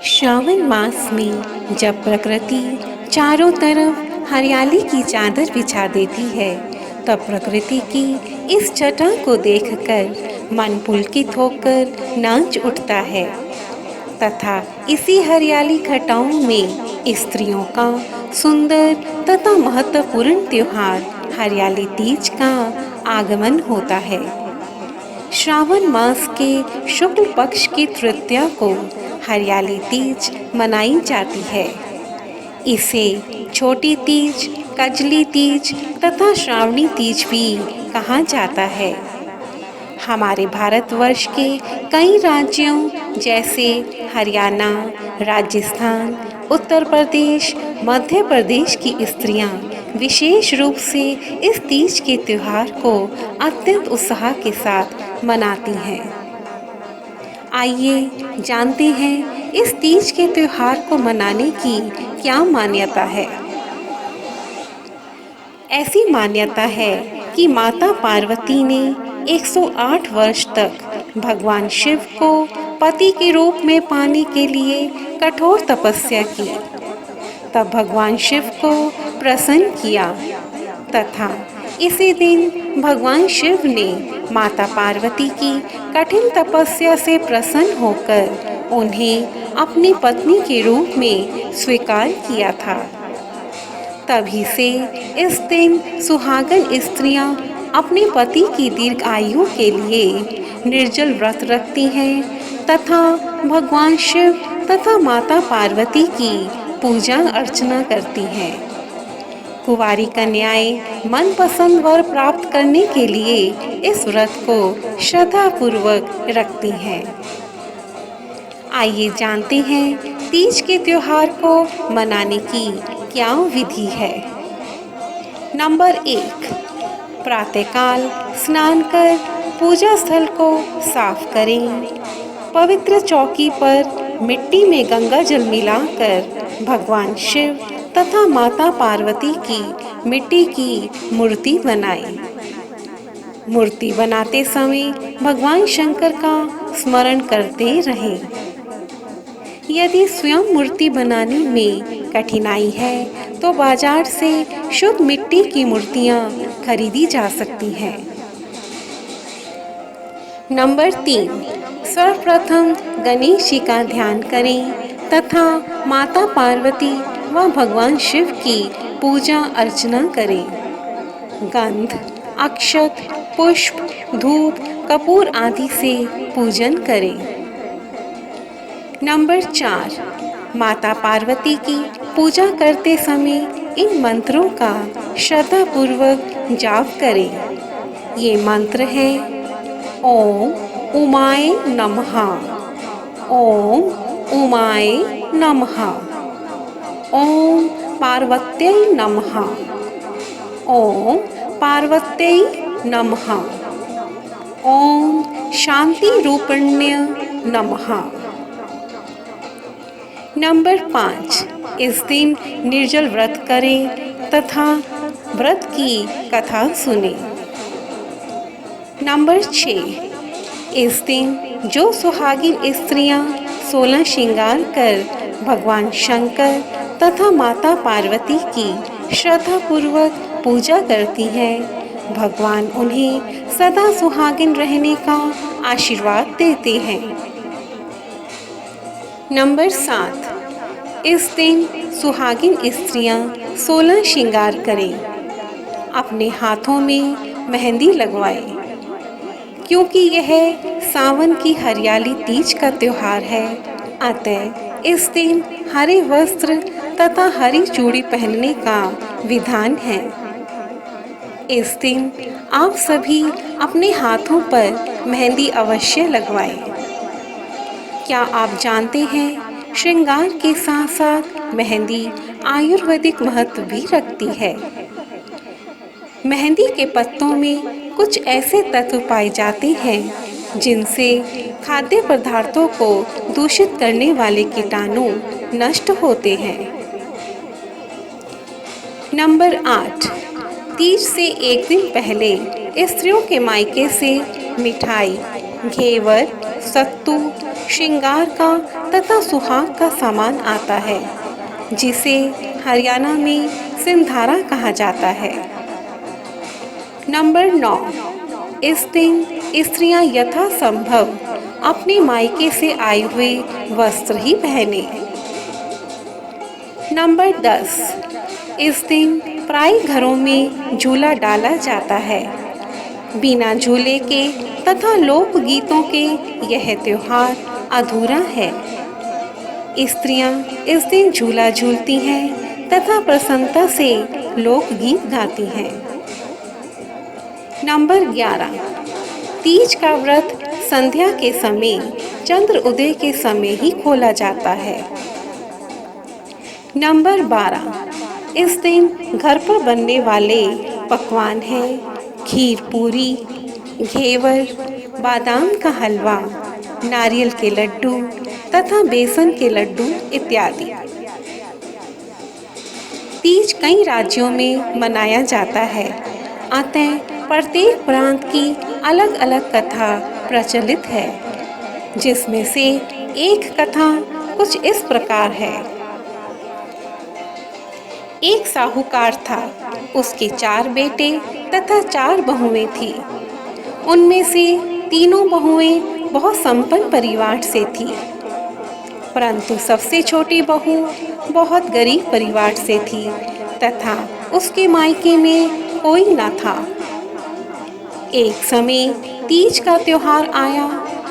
श्रावण मास में जब प्रकृति चारों तरफ हरियाली की चादर बिछा देती है, तब प्रकृति की इस छटा को देखकर मन पुलकित होकर नाच उठता है। तथा इसी हरियाली घटाओं में स्त्रियों का सुंदर तथा महत्वपूर्ण त्योहार हरियाली तीज का आगमन होता है। श्रावण मास के शुक्ल पक्ष की तृतीया को हरियाली तीज मनाई जाती है। इसे छोटी तीज, कजली तीज तथा श्रावणी तीज भी कहा जाता है। हमारे भारतवर्ष के कई राज्यों जैसे हरियाणा, राजस्थान, उत्तर प्रदेश, मध्य प्रदेश की स्त्रियां विशेष रूप से इस तीज के त्योहार को अत्यंत उत्साह के साथ मनाती हैं। आइए जानते हैं इस तीज के त्योहार को मनाने की क्या मान्यता है। ऐसी मान्यता है कि माता पार्वती ने 108 वर्ष तक भगवान शिव को पति के रूप में पाने के लिए कठोर तपस्या की। तब भगवान शिव को प्रसन्न किया तथा इसी दिन भगवान शिव ने माता पार्वती की कठिन तपस्या से प्रसन्न होकर उन्हें अपनी पत्नी के रूप में स्वीकार किया था। तभी से इस दिन सुहागन स्त्रियां अपने पति की दीर्घ आयु के लिए निर्जल व्रत रखती हैं तथा भगवान शिव तथा माता पार्वती की पूजा अर्चना करती हैं। कुंवारी कन्याएं मनपसंद वर प्राप्त करने के लिए इस व्रत को श्रद्धापूर्वक रखती हैं। आइए जानते हैं तीज के त्योहार को मनाने की क्या विधि है। नंबर 1, प्रातःकाल स्नान कर पूजा स्थल को साफ करें। पवित्र चौकी पर मिट्टी में गंगा जल मिलाकर भगवान शिव तथा माता पार्वती की मिट्टी की मूर्ति बनाएं। मूर्ति बनाते समय भगवान शंकर का स्मरण करते रहें। यदि स्वयं मूर्ति बनाने में कठिनाई है तो बाजार से शुद्ध मिट्टी की मूर्तियां खरीदी जा सकती हैं। नंबर 3, सर्वप्रथम गणेश जी का ध्यान करें तथा माता पार्वती व भगवान शिव की पूजा अर्चना करें। गंध, अक्षत, पुष्प, धूप, कपूर आदि से पूजन करें। नंबर 4, माता पार्वती की पूजा करते समय इन मंत्रों का श्रद्धापूर्वक जाप करें। ये मंत्र हैं: ओम उमाय नमः, ओम उमाय नमः, ओम पार्वत्यै नमः, ओम पार्वत्यै नमः, ओम शांति रूपिण्य नमः। नंबर 5, इस दिन निर्जल व्रत करें तथा व्रत की कथा सुने। नंबर 6, इस दिन जो सुहागिन स्त्रियां 16 श्रृंगार कर भगवान शंकर तथा माता पार्वती की श्रद्धापूर्वक पूजा करती हैं, भगवान उन्हें सदा सुहागिन रहने का आशीर्वाद देते हैं। नंबर 7, इस दिन सुहागिन स्त्रियां 16 श्रृंगार करें। अपने हाथों में मेहंदी लगवाएं। क्योंकि यह सावन की हरियाली तीज का त्योहार है, अतः इस दिन हरे वस्त्र तथा हरी चूड़ी पहनने का विधान है। इस दिन आप सभी अपने हाथों पर मेहंदी अवश्य लगवाएं। क्या आप जानते हैं श्रृंगार के साथ साथ मेहंदी आयुर्वेदिक महत्व भी रखती है। मेहंदी के पत्तों में कुछ ऐसे तत्व पाए जाते हैं जिनसे खाद्य पदार्थों को दूषित करने वाले कीटाणु नष्ट होते हैं। नंबर 8, तीज से एक दिन पहले स्त्रियों के मायके से मिठाई, घेवर, सत्तू श्रृंगार का तथा सुहाग का सामान आता है, जिसे हरियाणा में सिंधारा कहा जाता है। नंबर 9, इस दिन स्त्रियां यथासंभव अपने मायके से आए हुए वस्त्र ही पहने। नंबर 10, इस दिन प्राय घरों में झूला डाला जाता है। बिना झूले के तथा लोकगीतों के यह त्योहार अधूरा है। स्त्रियां इस दिन झूला झूलती हैं तथा प्रसन्नता से लोकगीत गाती हैं। नंबर 11, तीज का व्रत संध्या के समय चंद्र उदय के समय ही खोला जाता है। नंबर 12, इस दिन घर पर बनने वाले पकवान हैं खीर पूरी, घेवर, बादाम का हलवा, नारियल के लड्डू तथा बेसन के लड्डू इत्यादि। तीज कई राज्यों में मनाया जाता है, अतः प्रत्येक प्रांत की अलग अलग कथा प्रचलित है, जिसमें से एक कथा कुछ इस प्रकार है। एक साहूकार था, उसके 4 बेटे तथा 4 बहुएं थी। उनमें से तीनों बहुएं बहुत संपन्न परिवार से थी, परंतु सबसे छोटी बहू बहुत गरीब परिवार से थी तथा उसके मायके में कोई न था। एक समय तीज का त्योहार आया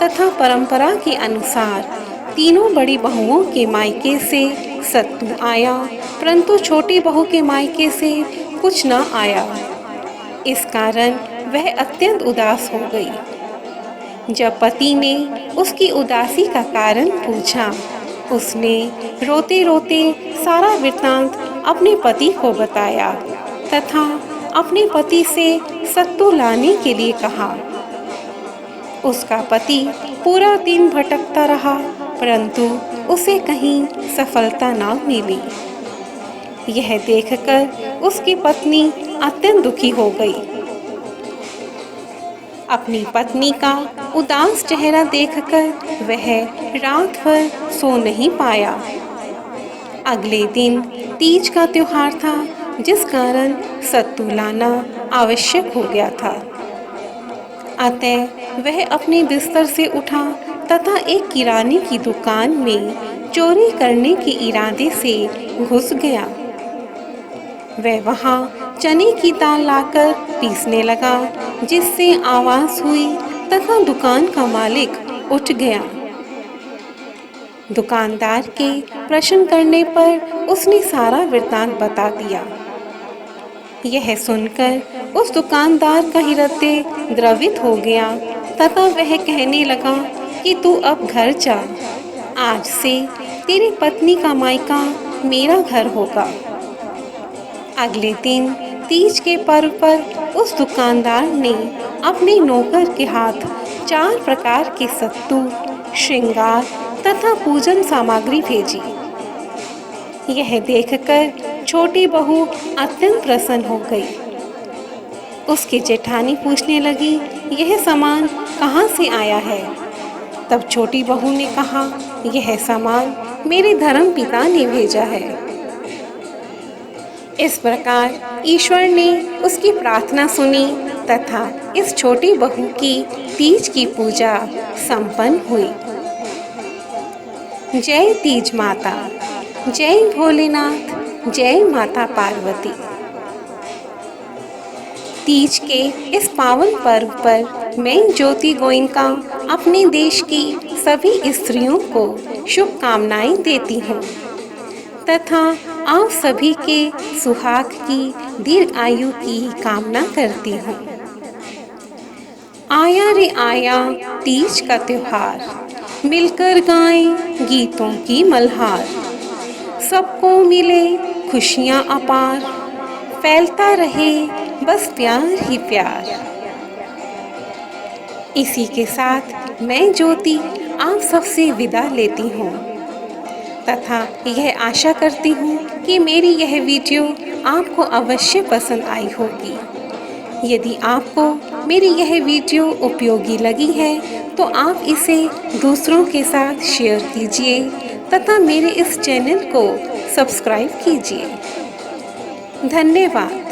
तथा परंपरा के अनुसार तीनों बड़ी बहुओं के मायके से सत्तू आया, परंतु छोटी बहू के मायके से कुछ न आया। इस कारण वह अत्यंत उदास हो गई। जब पति ने उसकी उदासी का कारण पूछा, उसने रोते रोते सारा वृत्तांत अपने पति को बताया तथा अपने पति से सत्तू लाने के लिए कहा। उसका पति पूरा दिन भटकता रहा, परंतु उसे कहीं सफलता न मिली। यह देखकर उसकी पत्नी अत्यंत दुखी हो गई। अपनी पत्नी का उदास चेहरा देखकर वह रात भर सो नहीं पाया। अगले दिन तीज का त्योहार था, जिस कारण सत्तू लाना आवश्यक हो गया था। अतः वह अपने बिस्तर से उठा तथा एक किराने की दुकान में चोरी करने के इरादे से घुस गया। वह वहां चने की दाल लाकर पीसने लगा, जिससे आवाज हुई तथा दुकान का मालिक उठ गया। दुकानदार के प्रश्न करने पर उसने सारा वृत्तांत बता दिया। यह सुनकर उस दुकानदार का हृदय द्रवित हो गया तथा वह कहने लगा कि तू अब घर जा, आज से तेरी पत्नी का मायका मेरा घर होगा। अगले दिन तीज के पर्व पर उस दुकानदार ने अपने नौकर के हाथ 4 प्रकार के सत्तू, श्रृंगार तथा पूजन सामग्री भेजी। यह देखकर छोटी बहू अत्यंत प्रसन्न हो गई। उसकी जेठानी पूछने लगी, यह सामान कहाँ से आया है? तब छोटी बहू ने कहा, यह सामान मेरे धर्म पिता ने भेजा है। इस प्रकार ईश्वर ने उसकी प्रार्थना सुनी तथा इस छोटी बहू की तीज की पूजा संपन्न हुई। जय तीज माता, जय भोलेनाथ, जय माता पार्वती। तीज के इस पावन पर्व पर मैं ज्योति गोयनका अपने देश की सभी स्त्रियों को शुभकामनाएं देती हूँ तथा आप सभी के सुहाग की दीर्घ आयु की कामना करती हूँ। आया रे आया तीज का त्योहार, मिलकर गाएं गीतों की मल्हार। सबको मिले खुशियाँ अपार, फैलता रहे बस प्यार ही प्यार। इसी के साथ मैं ज्योति आप सबसे विदा लेती हूँ तथा यह आशा करती हूँ कि मेरी यह वीडियो आपको अवश्य पसंद आई होगी। यदि आपको मेरी यह वीडियो उपयोगी लगी है तो आप इसे दूसरों के साथ शेयर कीजिए तथा मेरे इस चैनल को सब्सक्राइब कीजिए। धन्यवाद।